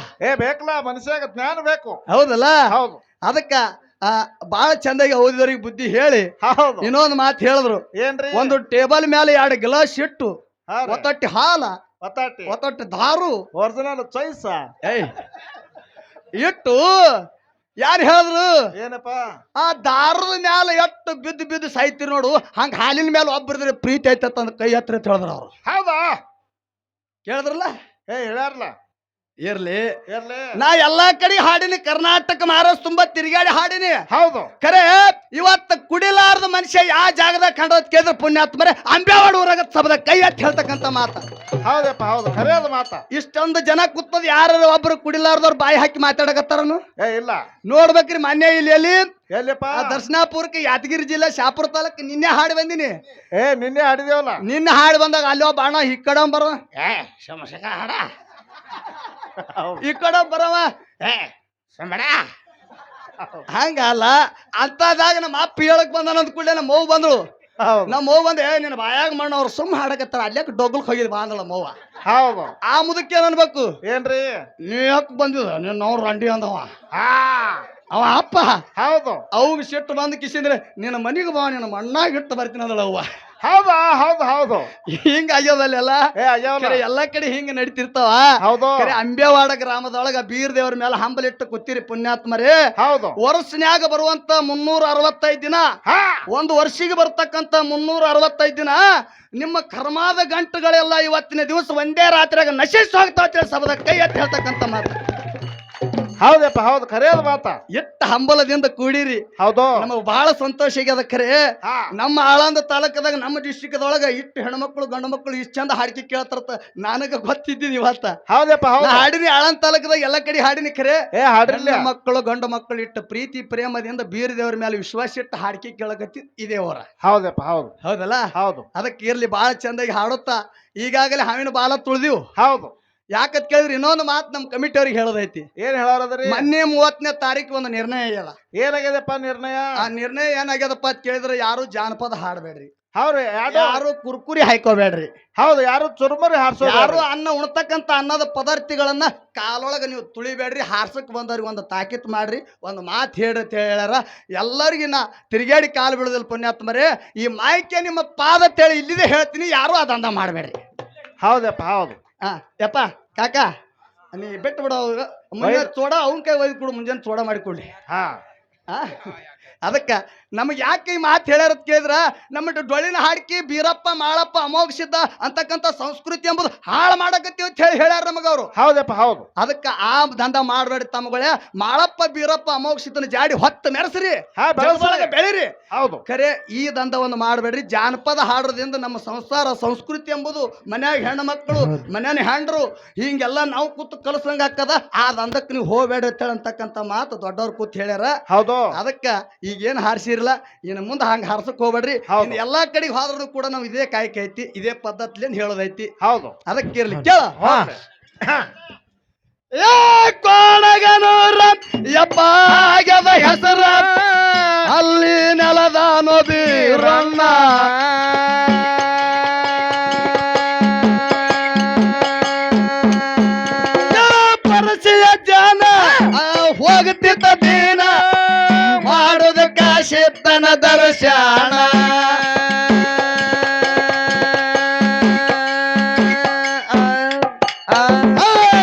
S2: ಬೇಕಲ್ಲ ಮನುಷ್ಯಾಗ ಜ್ಞಾನ ಬೇಕು
S1: ಹೌದಲ್ಲ
S2: ಹೌದು
S1: ಅದಕ್ಕ ಬಾಳ ಚಂದಾಗಿ ಓದಿದವ್ರಿಗೆ ಬುದ್ಧಿ ಹೇಳಿ
S2: ಹೌದು
S1: ಇನ್ನೊಂದು ಮಾತು ಹೇಳಿದ್ರು
S2: ಏನ್ರಿ
S1: ಒಂದು ಟೇಬಲ್ ಮೇಲೆ 2 ಗ್ಲಾಸ್ ಇಟ್ಟು
S2: ಹಾ ರೀ.
S1: ಒತ್ತಟ್ಟಿ ಹಾಲ
S2: ಪತಾಟಿ
S1: ಒತ್ತಟ್ಟಿ ದಾರು
S2: ಒರಿಜಿನಲ್ ಚಾಯ್ಸ್
S1: ಏಯ್ ಇಟ್ಟು ಯಾರು ಹೇಳಿದ್ರು
S2: ಏನಪ್ಪ
S1: ಆ ದಾರದ ಮ್ಯಾಲ ಎಟ್ಟು ಬಿದ್ದು ಬಿದ್ದು ಸಾಯ್ತಿರಿ ನೋಡು ಹಂಗ ಹಾಲಿನ ಮೇಲೆ ಒಬ್ಬರಿದ್ರೆ ಪ್ರೀತಿ ಐತಂತ ಕೈ ಹತ್ರ ಅಂತ ಹೇಳಿದ್ರು ಅವ್ರು
S2: ಹೌದಾ
S1: ಕೇಳಿದ್ರಲ್ಲ
S2: ಹೇಳ್ಯಾರಲ್ಲ
S1: ಇರ್ಲಿ
S2: ಇರ್ಲಿ
S1: ನಾ ಎಲ್ಲಾ ಕಡೆ ಹಾಡಿನಿ ಕರ್ನಾಟಕ ಮಹಾರಾಷ್ಟ್ರ ತುಂಬಾ ತಿರುಗಾಡಿ ಹಾಡಿನಿ
S2: ಹೌದು
S1: ಖರೆ ಇವತ್ತು ಕುಡಿಲಾರ್ದ ಮನುಷ್ಯ ಯಾವ ಜಾಗದಾಗ ಕಂಡೋದ್ ಕೇಳಿದ್ರೆ ಪುಣ್ಯಾತ್ಮರೇ ಅಂಬ್ಯಾವಾಡ ಊರಾಗ ಸಬದ ಕೈ ಹತ್ತಿ ಹೇಳ್ತಕ್ಕಂಥ ಮಾತ
S2: ಹೌದಪ್ಪ ಹೌದು ಖರೆಯದ ಮಾತ
S1: ಇಷ್ಟೊಂದು ಜನ ಕೂತದ ಯಾರು ಒಬ್ರು ಕುಡಿಲಾರ್ದವ್ರು ಬಾಯಿ ಹಾಕಿ ಮಾತಾಡಕತ್ತಾರನು
S2: ಇಲ್ಲ
S1: ನೋಡ್ಬೇಕ್ರಿ ಮೊನ್ನೆ ಇಲ್ಲಿ
S2: ಎಲ್ಲಿಪ್ಪ
S1: ದರ್ಶನಾಪುರಕ್ಕೆ ಯಾದಗಿರಿ ಜಿಲ್ಲೆ ಶಾಪುರ ತಾಲೂಕ್ ನಿನ್ನೆ ಹಾಡಿ ಬಂದಿನಿ
S2: ನಿನ್ನೆ ಹಾಡಿದೇವಲ್ಲ
S1: ನಿನ್ನೆ ಹಾಡಿ ಬಂದಾಗ ಅಲ್ಲಿ ಒಬ್ಬ ಅಣ್ಣ ಈ ಕಡೆ ಬರೋ ಸಮಸ್ಯೆ ಹಾಡ ಈ ಕಡೆ ಬರವ ಹಂಗಲ್ಲ ಅಂತದಾಗ ನಮ್ಮ ಅಪ್ಪ ಹೇಳಕ್ ಬಂದ ಅಂದ್ ಕೂಡಲೇ ನಮ್ಮ ಮಗು ಬಂದಳು ನಮ್ಮ ಮಗು ಬಂದೆ ನಿನ್ನ ಬಾಯಾಗ ಮಣ್ಣು ಅವ್ರು ಸುಮ್ಮ ಹಾಡಕತ್ತಾರ ಅಲ್ಲೇಕ್ ಡೊಗ್ಲಕ್ ಹೋಗಿದ್ ಬಾಂದಳ ಮವ್ವ
S2: ಹೌದು
S1: ಆ ಮುದಕ್ಕೆ ಏನ್ ಅನ್ಬೇಕು
S2: ಏನ್ರಿ
S1: ನೀ ಯಾಕೆ ಬಂದಿದ ನಿನ್ನ ಅವ್ರು ರಂಡಿ ಅಂದವ ಅವ ಅಪ್ಪ
S2: ಹೌದು
S1: ಅವಾಗ ಸಿಟ್ಟು ಬಂದು ಕಿಸಿದ್ರೆ ನಿನ್ನ ಮನಿಗೆ ಬಾ ನಿನ್ನ ಮಣ್ಣಾಗ ಇಟ್ಟು ಬರ್ತೀನಿ ಅಂದಳ ಅವ್ವ
S2: ಹೌದಾ ಹೌದು ಹೌದು
S1: ಹಿಂಗ ಆಗ್ಯದಲ್ಲೆಲ್ಲ ಎಲ್ಲಾ ಕಡೆ ಹಿಂಗ ನಡೀತಿರ್ತಾವ
S2: ಹೌದು
S1: ಅಂಬ್ಯಾವಾಡ ಗ್ರಾಮದೊಳಗ ಬೀರ್ ದೇವ್ರ ಮೇಲೆ ಹಂಬಲಿಟ್ಟು ಕೂತಿರಿ ಪುಣ್ಯಾತ್ಮರೇ
S2: ಹೌದು
S1: ವರ್ಷನ್ಯಾಗ ಬರುವಂತ 365 ದಿನ ಒಂದು ವರ್ಷಿಗೆ ಬರ್ತಕ್ಕಂತ 365 ದಿನ ನಿಮ್ಮ ಕರ್ಮಾದ ಗಂಟುಗಳೆಲ್ಲ ಇವತ್ತಿನ ದಿವಸ ಒಂದೇ ರಾತ್ರಿಯಾಗ ನಶಿಸಿ ಹೋಗ್ತಾವ ಸಬದ ಕೈ ಎತ್ತಿ ಹೇಳ್ತಕ್ಕಂಥ ಮಾತು
S2: ಹೌದಪ್ಪ ಹೌದು ಖರೆಯದ ಮಾತ
S1: ಎಷ್ಟು ಹಂಬಲದಿಂದ ಕೂಡಿರಿ
S2: ಹೌದು
S1: ನಮಗ್ ಬಹಳ ಸಂತೋಷ ಆಗ್ಯದ ಖರೆ ನಮ್ಮ ಆಳಂದ ತಾಲೂಕದಾಗ ನಮ್ಮ ಡಿಸ್ಟ್ರಿಕ್ಟ್ದೊಳಗ ಇಟ್ಟು ಹೆಣ್ಮಕ್ಳು ಗಂಡು ಮಕ್ಕಳು ಇಷ್ಟ ಚಂದ ಹಾಡಿಕೆ ಕೇಳ್ತಾರತ್ತ ನನಗ ಗೊತ್ತಿದ್ದೀನಿ ಇವತ್ತ
S2: ಹೌದಪ್ಪ ಹೌದು
S1: ಹಾಡಿನಿ ಆಳಂದ ತಾಲೂಕದಾಗ ಎಲ್ಲ ಕಡೆ ಹಾಡಿನಿ ಖರೆ
S2: ಹಾಡಿರ್ಲಿ
S1: ಮಕ್ಕಳು ಗಂಡು ಮಕ್ಕಳು ಇಟ್ಟು ಪ್ರೀತಿ ಪ್ರೇಮದಿಂದ ಬೀರ್ ದೇವ್ರ ಮೇಲೆ ವಿಶ್ವಾಸ ಇಟ್ಟು ಹಾಡಿಕೆ ಕೇಳಕತ್ತಿ ಇದೇ ಅವರ
S2: ಹೌದಪ್ಪ ಹೌದು
S1: ಹೌದಲ್ಲ
S2: ಹೌದು
S1: ಅದಕ್ಕೆ ಇರ್ಲಿ ಬಹಳ ಚಂದಾಗಿ ಹಾಡುತ್ತಾ ಈಗಾಗಲೇ ಹಾವಿನ ಬಾಲ ತುಳಿದಿವು
S2: ಹೌದು
S1: ಯಾಕತ್ ಕೇಳಿದ್ರಿ ಇನ್ನೊಂದು ಮಾತು ನಮ್ಮ ಕಮಿಟಿ ಅವ್ರಿಗೆ ಹೇಳೋದೈತಿ
S2: ಏನ್ ಹೇಳೋದ್ರಿ
S1: ಮೊನ್ನೆ 30ನೇ ತಾರೀಕು ಒಂದು ನಿರ್ಣಯ ಆಗ್ಯದ
S2: ಏನಾಗ್ಯದಪ್ಪ ನಿರ್ಣಯ
S1: ಆ ನಿರ್ಣಯ ಏನಾಗ್ಯದಪ್ಪ ಅಂತ ಕೇಳಿದ್ರೆ ಯಾರು ಜಾನಪದ ಹಾಡಬೇಡ್ರಿ
S2: ಹೌದ್ರಿ
S1: ಯಾರು ಕುರ್ಕುರಿ ಹಾಕೋಬೇಡ್ರಿ
S2: ಹೌದು ಯಾರು ಚುರುಮರಿ ಹಾರ್ಸೋ
S1: ಯಾರು ಅನ್ನ ಉಣ್ತಕ್ಕಂತ ಅನ್ನದ ಪದಾರ್ಥಗಳನ್ನ ಕಾಲೊಳಗ ನೀವು ತುಳಿಬೇಡ್ರಿ ಹಾರ್ಸಕ್ ಬಂದವ್ರಿಗೆ ಒಂದು ತಾಕೀತ್ ಮಾಡ್ರಿ ಒಂದು ಮಾತು ಹೇಳ್ರಿ ಅಂತ ಹೇಳ್ಯಾರ ಎಲ್ಲರಿಗಿನ್ನ ತಿರುಗಾಡಿ ಕಾಲು ಬೀಳೋದಿಲ್ಲ ಪುಣ್ಯಾತ್ಮರೇ ಈ ಮಾಯ್ಕೆ ನಿಮ್ಮ ಪಾದ ತೇಳಿ ಇಲ್ಲಿದೆ ಹೇಳ್ತೀನಿ ಯಾರು ಅದಂದ ಮಾಡಬೇಡ್ರಿ
S2: ಹೌದಪ್ಪ ಹೌದು
S1: ಯಪ್ಪ ಕಾಕ ನೀ ಬಿಟ್ಟು ಬಿಡ ಮುಂಜಾನೆ ಚೋಡ ಅವನ ಕೈ ಒಯ್ದು ಕೊಡು ಮುಂಜಾನೆ ಚೋಡ ಮಾಡಿಕೊಡ್ಲಿ ಅದಕ್ಕ ನಮಗೆ ಯಾಕೆ ಈ ಮಾತು ಹೇಳ್ಯಾರ ಕೇಳಿದ್ರ ನಮ್ಮ ಡೊಳ್ಳಿನ ಹಾಡ್ಕಿ ಬೀರಪ್ಪ ಮಾಳಪ್ಪ ಅಮೋಘ ಸಿದ್ಧ ಅಂತಕ್ಕಂಥ ಸಂಸ್ಕೃತಿ ಎಂಬುದು ಹಾಳು ಮಾಡಕತ್ತೀವಿ ಅಂತ ಹೇಳಿ ಹೇಳ್ಯಾರ ನಮಗ ಅವರು
S2: ಹೌದಪ್ಪ ಹೌದು ಅದಕ್ಕ
S1: ಆ ದಂಧ ಮಾಡಬೇಡಿ ತಮ್ಮಗಳೇ ಮಾಳಪ್ಪ ಬೀರಪ್ಪ ಅಮೋಘ ಸಿದ್ಧನ ಜಾಡಿ ಹೊತ್ತು ಮೆರೆಸ್ರಿ ಬೆಳಿರಿ
S2: ಹೌದು
S1: ಖರೆ ಈ ದಂಧವನ್ನು ಮಾಡಬೇಡ್ರಿ ಜಾನಪದ ಹಾಡೋದ್ರಿಂದ ನಮ್ಮ ಸಂಸಾರ ಸಂಸ್ಕೃತಿ ಎಂಬುದು ಮನ್ಯಾಗ ಹೆಣ್ಣು ಮಕ್ಕಳು ಮನ್ಯಾನ ಹೆಂಡ್ರು ಹಿಂಗೆಲ್ಲ ನಾವು ಕೂತು ಕಲಸಂಗ ಹಾಕದ ಆ ದಂಧಕ್ಕೆ ನೀವು ಹೋಗ್ಬೇಡ ಅಂತಕ್ಕಂಥ ಮಾತು ದೊಡ್ಡವ್ರು ಕೂತ್ ಹೇಳ್ಯಾರ
S2: ಹೌದು ಅದಕ್ಕ
S1: ಈಗೇನು ಹಾರಿಸಿರ್ಲ ಇನ್ನು ಮುಂದೆ ಹಂಗೆ ಹಾರ್ಸಕ್ ಹೋಗ್ಬೇಡ್ರಿ ಎಲ್ಲಾ ಕಡೆಗೆ ಹೋದ್ರೂ ಕೂಡ ನಾವು ಇದೇ ಕಾಯ್ಕೆ ಐತಿ ಇದೇ ಪದ್ಧತಿ ಹೇಳೋದೈತಿ
S2: ಹೌದು
S1: ಅದಕ್ಕೆ ಇರ್ಲಿ ಕೇಳ ಏ ಕೋಣಗನೂರ ಯಪ್ಪ ಆಗ್ಯದ ಹೆಸರ ಅಲ್ಲಿ ನೆಲದಾನೋ ಬೀರಣ್ಣ ಪರಸಿಯ ಜನ ಹೋಗ್ತಿದ್ದ ದೀನ ಮಾಡುದಕ್ಕ ಶೇತನ ದರ್ಶನ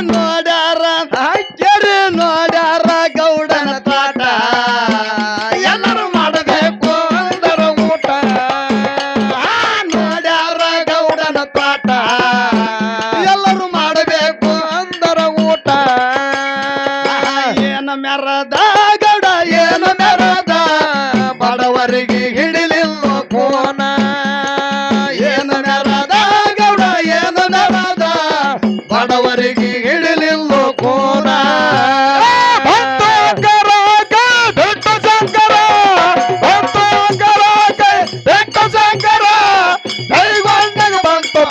S1: ನೋಡ್ಯಾರ ಕೆರೆ ನೋಡ್ಯಾರ ಗೌಡನ ತೋಟ ಎಲ್ಲರೂ ಮಾಡಬೇಕು ಅಂದರ ಊಟ ನೋಡ್ಯಾರ ಗೌಡನ ತೋಟ ಎಲ್ಲರೂ ಮಾಡಬೇಕು ಅಂದರ ಊಟ ಏನು ಮೆರದ ಗೌಡ ಏನು ಮೆರದ ಬಡವರಿಗೆ ಹಿಡಿಲಿಲ್ಲ ಕೋನ ಏನು ಮೆರದ ಗೌಡ ಏನು ಮೆರದ ಬಡವರಿಗೆ ಹಿಡಿಲಿಲ್ಲ ಕೋನ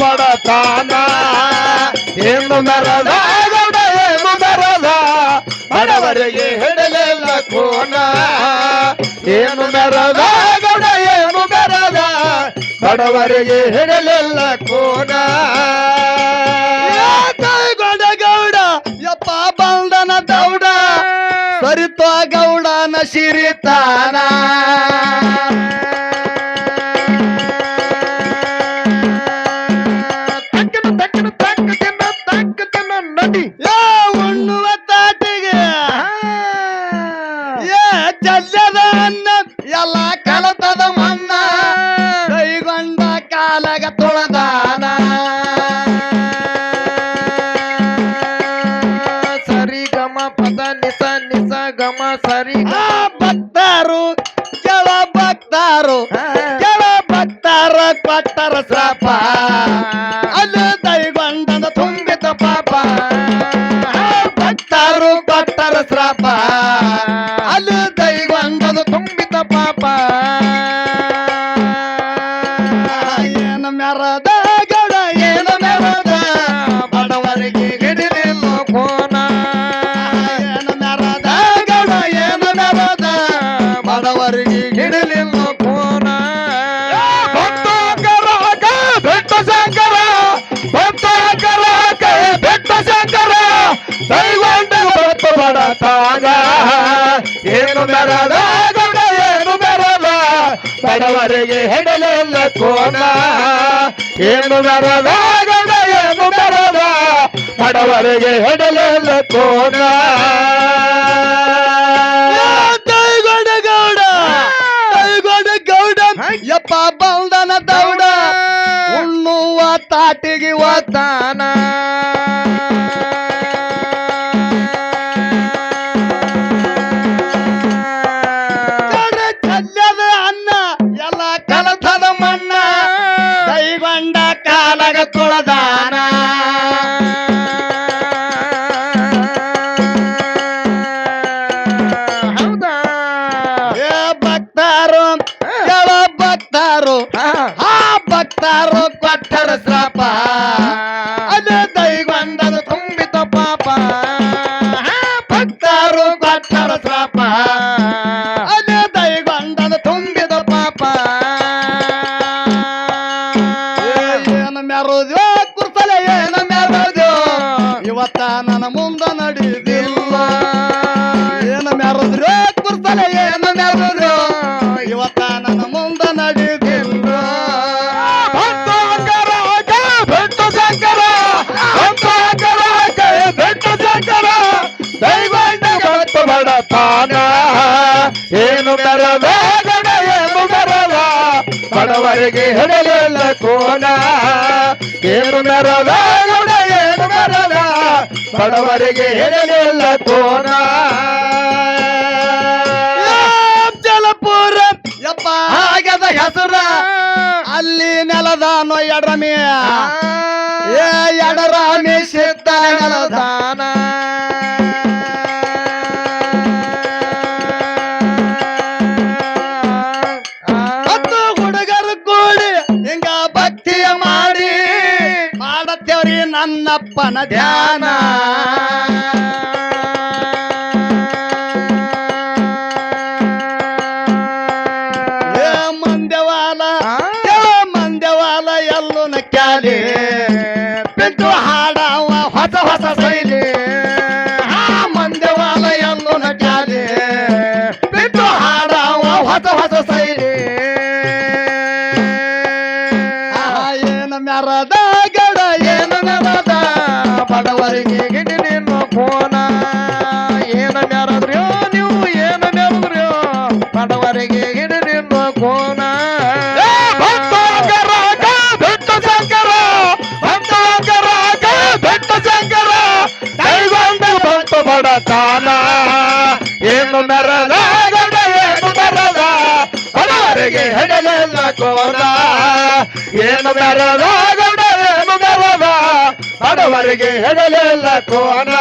S2: ಬಡತಾನ ಏನು ಮೆರದ ಗೌಡ ಏನು ಮೆರದ ಬಡವರಿಗೆ ಹಿಡಲಿಲ್ಲ ಕೋನ ಏನು ಮೆರದ ಗೌಡ ಏನು ಮೆರದ ಬಡವರಿಗೆ ಹಿಡಲಿಲ್ಲ ಕೋನ
S1: ಗೌಡ ಗೌಡ ಯಪ್ಪ ಬಂದನ ದೌಡ ಸರಿತೋ ಗೌಡನ ಸಿರಿತಾನ
S2: ನಡಿ
S1: ಉಣ್ಣುವ ತಾಟಿಗೆ ಚಲ್ಲದ ಅನ್ನ ಎಲ್ಲ ಕಲತದ ಮನ್ನ ಕೈಗೊಂಡ ಕಾಲಗ ತೊಳೆದಾನ
S2: ಸರಿ ಗಮ ಪದ ನಿಸ ನಿಸ ಗಮ ಸರಿ
S1: ಭಕ್ತರು ಕೆಳ ಭಕ್ತರು ಕೆಳ ಭಕ್ತರ ಕೊಟ್ಟರ ಶ್ರಾಪ ಅಲ್ಲಿ ದೈಗೊಂಡನ ತುಂಬಿದ ಪಾಪ ಭಕ್ತರು ಕೊಟ್ಟರ ಶ್ರಾಪ ಅಲ್ಲಿ ದೈಗೊಂಡನ ತುಂಬಿದ ಪಾಪ ಏನು ಮೆರದ ಗೌಡ ಏನು ಮೆರದ ಬಡವರಿಗೆ ಹಿಡಿಲಿಲ್ಲ ಕೋನ ಏನು ಮೆರದ ಗೌಡ ಏನು ಮೆರದ ಬಡವರಿಗೆ ಹಿಡಿಲಿಲ್ಲ ಕೋನ
S2: ಬೆಟ್ಟ ಶಂಕರ ಬೆಟ್ಟ ಶಂಕರ ದೈವಂಡ ಹೊತ್ತು ಬಡತಾಗ ಏನು ಮೆರದ ಗೌಡ ಏನು ಮೆರದ ಬಡವರಿಗೆ ಹಿಡಲಿಲ್ಲ ಕೋನ ಏನು ಮೆರದ ಗೌಡ ಏನು ಮೆರದ ಬಡವರಿಗೆ ಹಿಡಲಿಲ್ಲ ಕೋನ
S1: ದೈಗೊಂಡ ಗೌಡ ದೈಗೊಂಡ ಗೌಡ ಯಪ್ಪ ಬಂದನ ದೌಡ ಉಣ್ಣುವ ತಾಟಿಗೆ ಒತ್ತಾನ ಚಲ್ಲದ ಅನ್ನ ಎಲ್ಲ ಕಲತದ ಮಣ್ಣ ದೈಗೊಂಡ ಕಾಲಗ ತೊಳೆದಾನ
S2: ಹೌದಾ
S1: ಏ ಭಕ್ತರು ಕೆಳ ಭಕ್ತರು ಭಕ್ತರು ಕೊಟ್ಟರ ಶ್ರಾಪ ಅದೇ ದೈಗೊಂಡದ ತುಂಬಿದ ಪಾಪ ಭಕ್ತರು ಕೊಟ್ಟರ ಶ್ರಾಪ ಅದೇ ದೈಗೊಂಡದ ತುಂಬಿದ ಪಾಪ ಏನು ಮೆರೋದು ಕುರ್ಸಲೆ ಏನು ಮೆರೋದು ಇವತ್ತ ನನ್ನ ಮುಂದ ನಡೀದಿಲ್ಲ ಏನು ಮೆರೋದ್ರು ಕುರ್ಸಲೆ ಏನು ಮೆರೋದು ಇವತ್ತ ನನ್ನ ಮುಂದ ನಡೀದಿಲ್ಲ
S2: ಬೆಟ್ಟ ಶಂಕರ ಬೆಟ್ಟ ಶಂಕರ ದೈವಂಡ ಹೊತ್ತು ಬಡತಾನ ಏನು ಮೆರದ ಗೌಡ ಏನು ಮೆರದ ಬಡವರಿಗೆ ಹಿಡಲಿಲ್ಲ ಕೋನ ಏನು ಮೆರದ ಗೌಡ ಏನು ಮೆರದ ಬಡವರಿಗೆ ಹಿಡಲಿಲ್ಲ ಕೋನ
S1: ಜಲಪುರ ಯಪ್ಪ ಆಗ್ಯದ ಹೆಸರ ಅಲ್ಲಿ ನೆಲದಾನೋ ಎಡರಮಿ ಏ ಎಡರಾಮಿ ಸಿದ್ಧ ನೆಲದಾನ ಹತ್ತು ಹುಡುಗರು ಕೂಡಿ ಹಿಂಗ ಭಕ್ತಿಯ ಮಾಡಿ ಮಾಡತ್ತೇವ್ರಿ ನನ್ನಪ್ಪನ ಧ್ಯಾನ ಬಿಟ್ಟು ಹಾಡವ ಹೊಸ ಹೊಸ ಶೈಲಿ ಮಂದೆವಾಲ ಎಲ್ಲೋ ನಟ್ಯಾಲಿ ಬಿಟ್ಟು ಹಾಡವ ಹೊಸ ಹೊಸ ಶೈಲಿ ಏನ ಮ್ಯಾರದ ಗಡ ಏನ ಮ್ಯಾರದ ಬಡವರಿಗೆ ಗಿಡಿ ನಿನ್ನ ಕೋನ ಏನ ಮ್ಯಾರದ್ರ್ಯೋ ನೀವು ಏನ ಮ್ಯಾರದ್ರ್ಯೋ ಬಡವರಿಗೆ ಗಿಡಿ ನಿನ್ನ ಕೋನ
S2: ಬಡತಾನ ಏನು ಮೆರದ ಏನು ಮೆರದ ಬಡವರಿಗೆ ಹೆಡಲೆಲ್ಲ ಕೋನ ಏನು ಮೆರದ ಏನು ಮೆರದ ಬಡವರಿಗೆ ಹೆಡಲೆಲ್ಲ ಕೋನ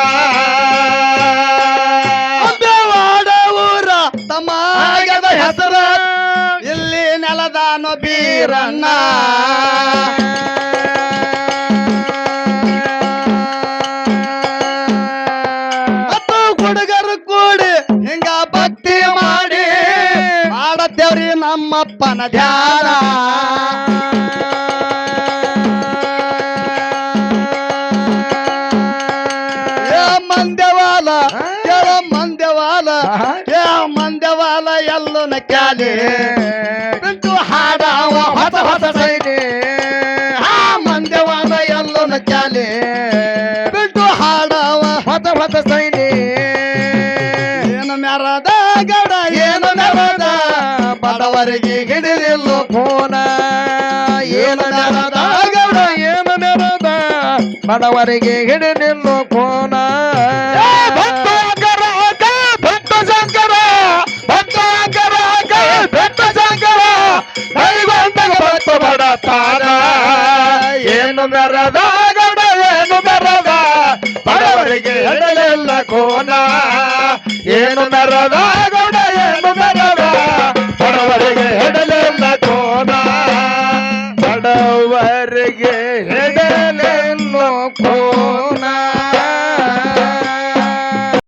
S1: ವಾಡ ಊರ ತಮಾಗದ ಹೆಸರ ಇಲ್ಲಿ ನೆಲದಾನೋ ಬೀರಣ್ಣ ಹುಡುಗರು ಕೂಡಿ ಹಿಂಗ ಭಕ್ತಿ ಮಾಡಿ ಮಾಡತ್ತೇವ್ರಿ ನಮ್ಮಪ್ಪನ ಧ್ಯಾನ ಮಂದೆವಾಲ ಕೇಳ ಮಂದೆವಾಲ ಮಂದೆವಾಲ ಎಲ್ಲೋ ನಕ್ಯಾಲಿ ಬಿಟ್ಟು ಹಾಡವ ಹೊಸ ಹೊಸ ಶೈಲಿ ಮಂದೆವಾಲ ಎಲ್ಲೋ ನಕ್ಯಾಲಿ ಬಿಟ್ಟು ಹಾಡವ ಹೊಸ ಹೊಸ ಶೈಲಿ ಏನು ಮೆರದ ಗಡ ಏನು ಮೆರದ ಬಡವರಿಗೆ ಹಿಡಿದಿಲ್ಲೋ ಕೋನ ಏನು ಮೆರದ ಗಡ ಏನು ಮೆರದ ಬಡವರಿಗೆ ಹಿಡಿದಿಲ್ಲೋ ಕೋನ
S2: ಭಕ್ತ ಶಂಕರ ಭಕ್ತ ಶಂಕರ ದೈವಂತಗ ಭಕ್ತ ಬಡತಾನ ಏನು ಮೆರದ ಗಡ ಏನು ಮೆರದ ಬಡವರಿಗೆ ಹೆಡಲೆಲ್ಲ ಕೋನ ಏನು ಮೆರದ ಗೌಡ ಏನು ಮೆರದ ಬಡವರಿಗೆ ಹೆಡಲೆಲ್ಲ ಕೋನ ಬಡವರಿಗೆ ಹೆಡಲೆಲ್ಲ ಕೋನ